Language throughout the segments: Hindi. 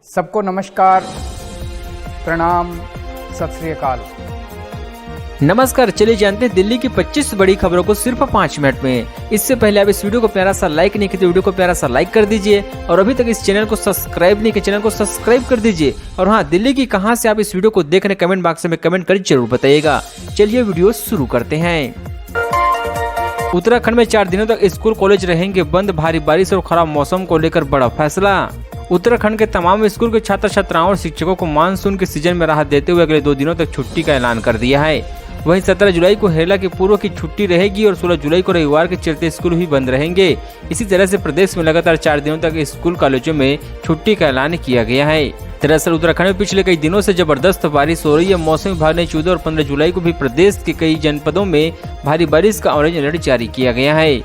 सबको नमस्कार, प्रणाम, सत श्री अकाल। नमस्कार, चलिए जानते हैं दिल्ली की 25 बड़ी खबरों को सिर्फ 5 मिनट में। इससे पहले आप इस वीडियो को प्यारा सा लाइक नहीं किया तो वीडियो को प्यारा सा लाइक कर दीजिए और अभी तक इस चैनल को सब्सक्राइब नहीं किया चैनल को सब्सक्राइब कर दीजिए। और हाँ, दिल्ली की कहां से आप इस वीडियो को देख रहे हैं कमेंट बॉक्स में कमेंट कर जरूर बताइएगा। चलिए वीडियो शुरू करते हैं। उत्तराखंड में 4 दिनों तक स्कूल कॉलेज रहेंगे बंद, भारी बारिश और खराब मौसम को लेकर बड़ा फैसला। उत्तराखंड के तमाम स्कूल के छात्र छात्राओं और शिक्षकों को मानसून के सीजन में राहत देते हुए अगले 2 दिनों तक छुट्टी का ऐलान कर दिया है। वहीं 17 जुलाई को हेला के पूर्व की छुट्टी रहेगी और 16 जुलाई को रविवार के चलते स्कूल भी बंद रहेंगे। इसी तरह से प्रदेश में लगातार 4 दिनों तक स्कूल कॉलेजों में छुट्टी का ऐलान किया गया है। दरअसल उत्तराखंड में पिछले कई दिनों से जबरदस्त बारिश हो रही है। मौसम विभाग ने 14 और 15 जुलाई को भी प्रदेश के कई जनपदों में भारी बारिश का ऑरेंज अलर्ट जारी किया गया है।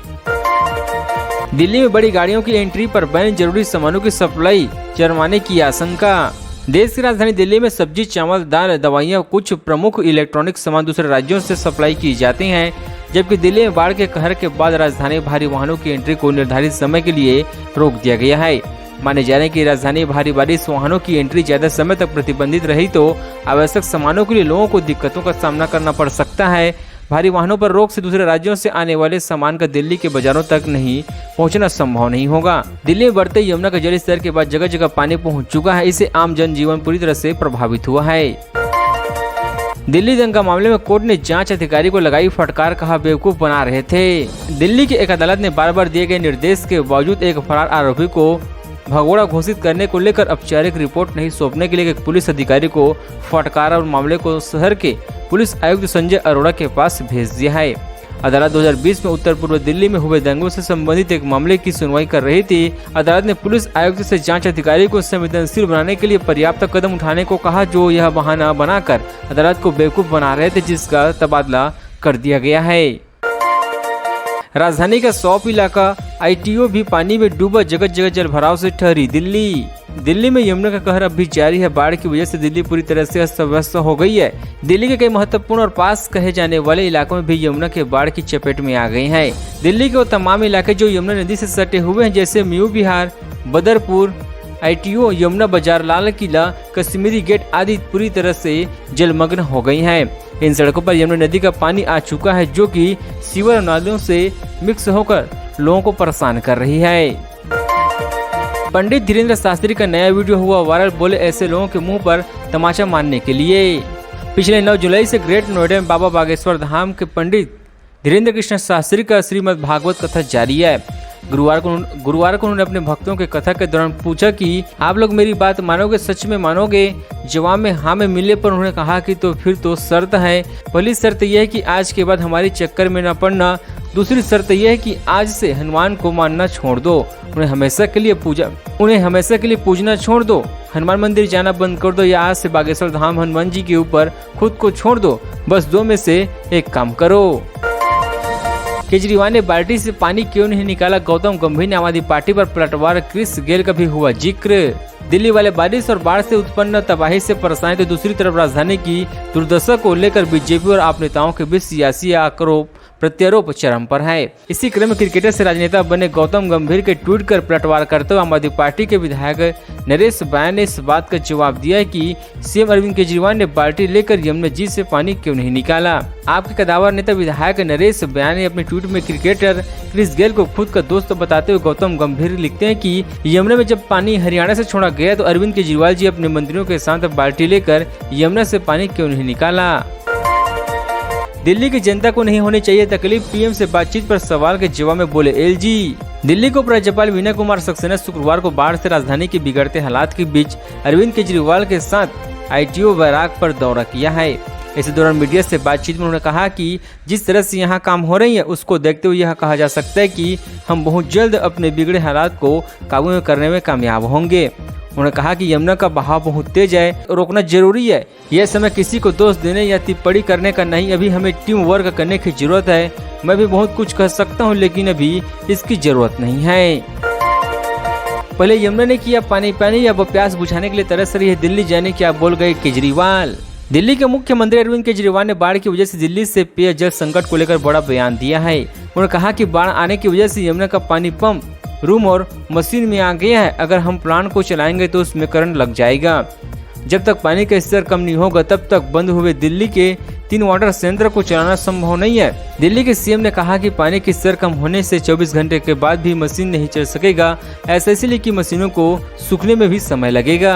दिल्ली में बड़ी गाड़ियों की एंट्री पर बैन, जरूरी सामानों की सप्लाई जुर्माने की आशंका। देश की राजधानी दिल्ली में सब्जी, चावल, दाल, दवाइयां, कुछ प्रमुख इलेक्ट्रॉनिक सामान दूसरे राज्यों से सप्लाई की जाते हैं। जबकि दिल्ली में बाढ़ के कहर के बाद राजधानी भारी वाहनों की एंट्री को निर्धारित समय के लिए रोक दिया गया है। माने जा रहे हैं कि राजधानी भारी बारिश वाहनों की एंट्री ज्यादा समय तक प्रतिबंधित रही तो आवश्यक सामानों के लिए लोगों को दिक्कतों का सामना करना पड़ सकता है। भारी वाहनों पर रोक से दूसरे राज्यों से आने वाले सामान का दिल्ली के बाजारों तक नहीं पहुंचना संभव नहीं होगा। दिल्ली में बढ़ते यमुना का जल स्तर के बाद जगह जगह पानी पहुंच चुका है। इससे आम जनजीवन पूरी तरह से प्रभावित हुआ है। दिल्ली दंगा मामले में कोर्ट ने जांच अधिकारी को लगाई फटकार, कहा बेवकूफ बना रहे थे। दिल्ली की एक अदालत ने बार बार दिए गए निर्देश के बावजूद एक फरार आरोपी को भगोड़ा घोषित करने को लेकर औपचारिक रिपोर्ट नहीं सौंपने के लिए एक पुलिस अधिकारी को फटकारा और मामले को शहर के पुलिस आयुक्त संजय अरोड़ा के पास भेज दिया है। अदालत 2020 में उत्तर पूर्व दिल्ली में हुए दंगों से संबंधित एक मामले की सुनवाई कर रही थी। अदालत ने पुलिस आयुक्त से जांच अधिकारी को संवेदनशील बनाने के लिए पर्याप्त कदम उठाने को कहा, जो यह बहाना बनाकर अदालत को बेवकूफ बना रहे थे, जिसका तबादला कर दिया गया है। राजधानी का 100 इलाका ITO भी पानी में डूबा, जगह जगह जलभराव से ठहरी दिल्ली में यमुना का कहर अब भी जारी है। बाढ़ की वजह से दिल्ली पूरी तरह से अस्त व्यस्त हो गई है। दिल्ली के कई महत्वपूर्ण और पास कहे जाने वाले इलाकों में भी यमुना के बाढ़ की चपेट में आ गए हैं। दिल्ली के वो तमाम इलाके जो यमुना नदी से सटे हुए हैं, जैसे म्यू विहार, बदरपुर, ITO, यमुना बाजार, लाल किला, कश्मीरी गेट आदि पूरी तरह से जलमग्न हो गई हैं। इन सड़कों पर यमुना नदी का पानी आ चुका है, जो कि सीवर नालियों से मिक्स होकर लोगों को परेशान कर रही है। पंडित धीरेन्द्र शास्त्री का नया वीडियो हुआ वायरल, बोले ऐसे लोगों के मुंह पर तमाचा मारने के लिए। पिछले 9 जुलाई से ग्रेट नोएडा में बाबा बागेश्वर धाम के पंडित धीरेन्द्र कृष्ण शास्त्री का श्रीमद् भागवत कथा जारी है। गुरुवार को उन्होंने अपने भक्तों के कथा के दौरान पूछा कि आप लोग मेरी बात मानोगे, सच में मानोगे? जवाब में हाँ में मिलने पर उन्होंने कहा कि तो फिर तो शर्त है। पहली शर्त यह है कि आज के बाद हमारी चक्कर में न पड़ना। दूसरी शर्त यह है कि आज से हनुमान को मानना छोड़ दो, उन्हें हमेशा के लिए पूजना छोड़ दो, हनुमान मंदिर जाना बंद कर दो, या आज से बागेश्वर धाम हनुमान जी के ऊपर खुद को छोड़ दो। बस 2 में से एक काम करो। केजरीवाल ने बाल्टी से पानी क्यों नहीं निकाला? गौतम गंभीर ने आम आदमी पार्टी पर पलटवार, क्रिस गेल का भी हुआ जिक्र। दिल्ली वाले बारिश और बाढ़ से उत्पन्न तबाही से परेशान, तो दूसरी तरफ राजधानी की दुर्दशा को लेकर बीजेपी और आप नेताओं के बीच सियासी आरोप प्रत्यारोप चरम पर है। इसी क्रम में क्रिकेटर से राजनेता बने गौतम गंभीर के ट्वीट कर पलटवार करते हुए आम आदमी पार्टी के विधायक नरेश बयान ने इस बात का जवाब दिया कि सीएम अरविंद केजरीवाल ने बाल्टी लेकर यमुना जी से पानी क्यों नहीं निकाला। आपके कदावर नेता विधायक नरेश बयान ने अपने ट्वीट में क्रिकेटर क्रिस गेल को खुद का दोस्त बताते हुए गौतम गंभीर लिखते हैं कि यमुना में जब पानी हरियाणा से छोड़ा गया तो अरविंद केजरीवाल जी अपने मंत्रियों के साथ बाल्टी लेकर यमुना से पानी क्यों नहीं निकाला। दिल्ली की जनता को नहीं होनी चाहिए तकलीफ, PM से बातचीत पर सवाल के जवाब में बोले LG। दिल्ली को उपराज्यपाल विनय कुमार सक्सेना शुक्रवार को बाढ़ से राजधानी के बिगड़ते हालात के बीच अरविंद केजरीवाल के साथ ITO बैराक पर दौरा किया है। इसी दौरान मीडिया से बातचीत में उन्होंने कहा कि जिस तरह से यहाँ काम हो रही है उसको देखते हुए यह कहा जा सकता है कि हम बहुत जल्द अपने बिगड़े हालात को काबू में करने में कामयाब होंगे। उन्होंने कहा कि यमुना का बहाव बहुत तेज है, रोकना जरूरी है। यह समय किसी को दोष देने या टिप्पणी करने का नहीं, अभी हमें टीम वर्क करने की जरूरत है। मैं भी बहुत कुछ कह सकता हूं, लेकिन अभी इसकी जरूरत नहीं है। पहले यमुना ने किया पानी या वो प्यास बुझाने के लिए तरस रही है दिल्ली जाने क्या बोल गए केजरीवाल। दिल्ली के मुख्यमंत्री अरविंद केजरीवाल ने बाढ़ की वजह से दिल्ली से पेयजल संकट को लेकर बड़ा बयान दिया है। उन्होंने कहा कि बाढ़ आने की वजह से यमुना का पानी पंप रूम और मशीन में आ गया है। अगर हम प्लांट को चलाएंगे तो उसमें करंट लग जाएगा। जब तक पानी का स्तर कम नहीं होगा तब तक बंद हुए दिल्ली के 3 वाटर संयंत्र को चलाना संभव नहीं है। दिल्ली के सीएम ने कहा कि पानी के स्तर कम होने से 24 घंटे के बाद भी मशीन नहीं चल सकेगा। ऐसा इसलिए कि मशीनों को सूखने में भी समय लगेगा।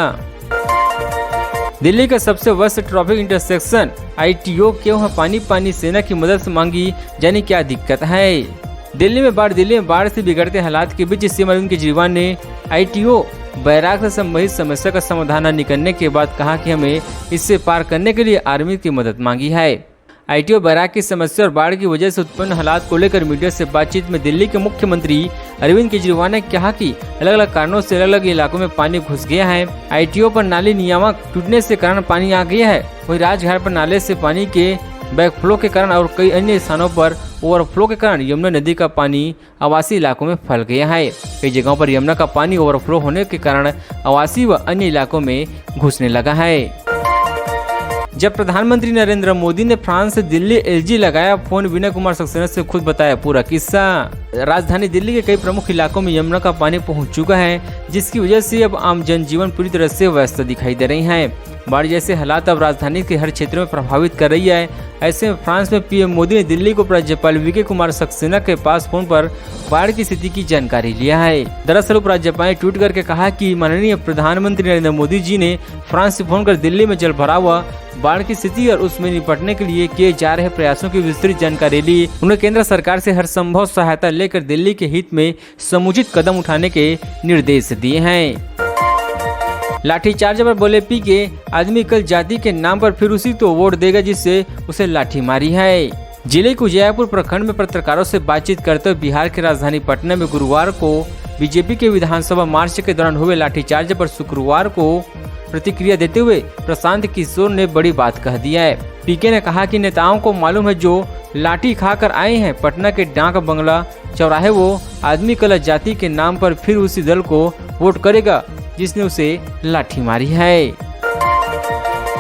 दिल्ली का सबसे वर्स्ट ट्रैफिक इंटरसेक्शन ITO क्यों है पानी सेना की मदद से मांगी, जाने क्या दिक्कत है। दिल्ली में बाढ़ से बिगड़ते हालात के बीच सीएम अरविंद केजरीवाल ने ITO बैराग से संबंधित समस्या का समाधान निकलने के बाद कहा कि हमें इससे पार करने के लिए आर्मी की मदद मांगी है। ITO बैराग की समस्या और बाढ़ की वजह से उत्पन्न हालात को लेकर मीडिया से बातचीत में दिल्ली के मुख्यमंत्री अरविंद केजरीवाल ने कहा कि अलग अलग कारणों से अलग अलग इलाकों में पानी घुस गया है। ITO पर नाली नियामक टूटने से कारण पानी आ गया है। वहीं राजघाट पर नाले से पानी के बैकफ्लो के कारण और कई अन्य स्थानों पर ओवरफ्लो के कारण यमुना नदी का पानी आवासीय इलाकों में फैल गया है। कई जगहों पर यमुना का पानी ओवरफ्लो होने के कारण आवासीय व अन्य इलाकों में घुसने लगा है। जब प्रधानमंत्री नरेंद्र मोदी ने फ्रांस से दिल्ली LG लगाया फोन, विनय कुमार सक्सेना से खुद बताया पूरा किस्सा। राजधानी दिल्ली के कई प्रमुख इलाकों में यमुना का पानी पहुंच चुका है, जिसकी वजह से अब आम जनजीवन पूरी तरह से व्यस्त दिखाई दे रही है। बाढ़ जैसे हालात अब राजधानी के हर क्षेत्र में प्रभावित कर रही है। ऐसे में फ्रांस में PM मोदी ने दिल्ली को राज्यपाल विनय कुमार सक्सेना के पास फोन पर बाढ़ की स्थिति की जानकारी लिया है। दरअसल उपराज्यपाल ने ट्वीट करके कहा कि माननीय प्रधानमंत्री नरेंद्र मोदी जी ने फ्रांस से फोन कर दिल्ली में जल भराव व बाढ़ की स्थिति और उसमें निपटने के लिए किए जा रहे प्रयासों की विस्तृत जानकारी ली। उन्होंने केंद्र सरकार से हर संभव सहायता लेकर दिल्ली के हित में समुचित कदम उठाने के निर्देश दिए हैं। लाठीचार्ज पर बोले PK, आदमी कल जाति के नाम पर फिर उसी तो वोट देगा जिससे उसे लाठी मारी है। जिले के उजियारपुर प्रखंड में पत्रकारों से बातचीत करते हुए बिहार की राजधानी पटना में गुरुवार को बीजेपी के विधानसभा मार्च के दौरान हुए लाठीचार्ज पर शुक्रवार को प्रतिक्रिया देते हुए प्रशांत किशोर ने बड़ी बात कह दिया है। PK ने कहा कि नेताओं को मालूम है जो लाठी खाकर आए हैं पटना के डाक बंगला चौराहे, वो आदमी कल जाति के नाम पर फिर उसी दल को वोट करेगा जिसने उसे लाठी मारी है।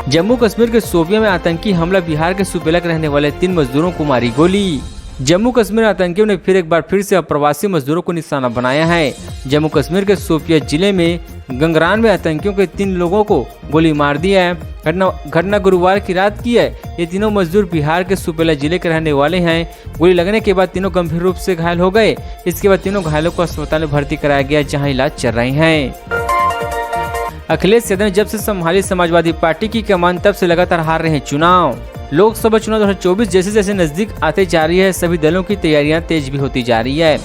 जम्मू कश्मीर के शोपियां में आतंकी हमला, बिहार के सुपेला के रहने वाले 3 मजदूरों को मारी गोली। जम्मू कश्मीर आतंकियों ने फिर एक बार फिर से अप्रवासी मजदूरों को निशाना बनाया है। जम्मू कश्मीर के शोपिया जिले में गंगरान में आतंकियों के 3 लोगों को गोली मार दिया है। घटना गुरुवार की रात की है। ये तीनों मजदूर बिहार के सुपेला जिले के रहने वाले हैं। गोली लगने के बाद तीनों गंभीर रूप से घायल हो गए। इसके बाद तीनों घायलों को अस्पताल में भर्ती कराया गया, जहाँ इलाज चल रहे हैं। अखिलेश यादव ने जब से संभाली समाजवादी पार्टी की कमान तब से लगातार हार रहे हैं चुनाव। लोकसभा चुनाव 2024 जैसे जैसे नजदीक आते जा रही है, सभी दलों की तैयारियां तेज भी होती जा रही है।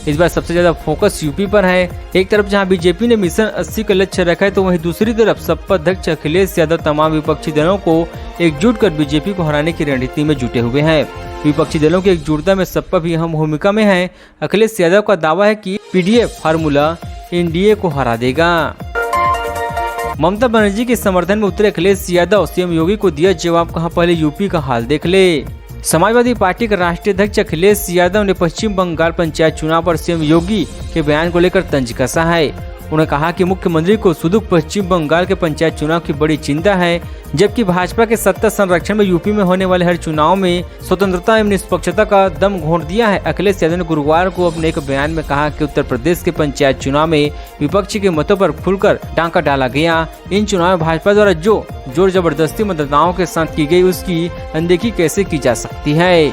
इस बार सबसे ज्यादा फोकस यूपी पर है। एक तरफ जहां बीजेपी ने मिशन 80 का लक्ष्य रखा है, तो वहीं दूसरी तरफ सपा अध्यक्ष अखिलेश यादव तमाम विपक्षी दलों को एकजुट कर बीजेपी को हराने की रणनीति में जुटे हुए हैं। विपक्षी दलों की एकजुटता में सपा भी अहम भूमिका में है। अखिलेश यादव का दावा है कि PDF फार्मूला NDA को हरा देगा। ममता बनर्जी के समर्थन में उतरे अखिलेश यादव, CM योगी को दिया जवाब, कहा पहले यूपी का हाल देख ले। समाजवादी पार्टी के राष्ट्रीय अध्यक्ष अखिलेश यादव ने पश्चिम बंगाल पंचायत चुनाव पर CM योगी के बयान को लेकर तंज कसा है। उन्होंने कहा कि मुख्यमंत्री को सुदूर पश्चिम बंगाल के पंचायत चुनाव की बड़ी चिंता है, जबकि भाजपा के सत्ता संरक्षण में यूपी में होने वाले हर चुनाव में स्वतंत्रता एवं निष्पक्षता का दम घोंट दिया है। अखिलेश यादव ने गुरुवार को अपने एक बयान में कहा कि उत्तर प्रदेश के पंचायत चुनाव में विपक्ष के मतों पर खुलकर डांका डाला गया। इन चुनाव में भाजपा द्वारा जो जोर जबरदस्ती मतदाताओं के साथ की गई, उसकी अनदेखी कैसे की जा सकती है।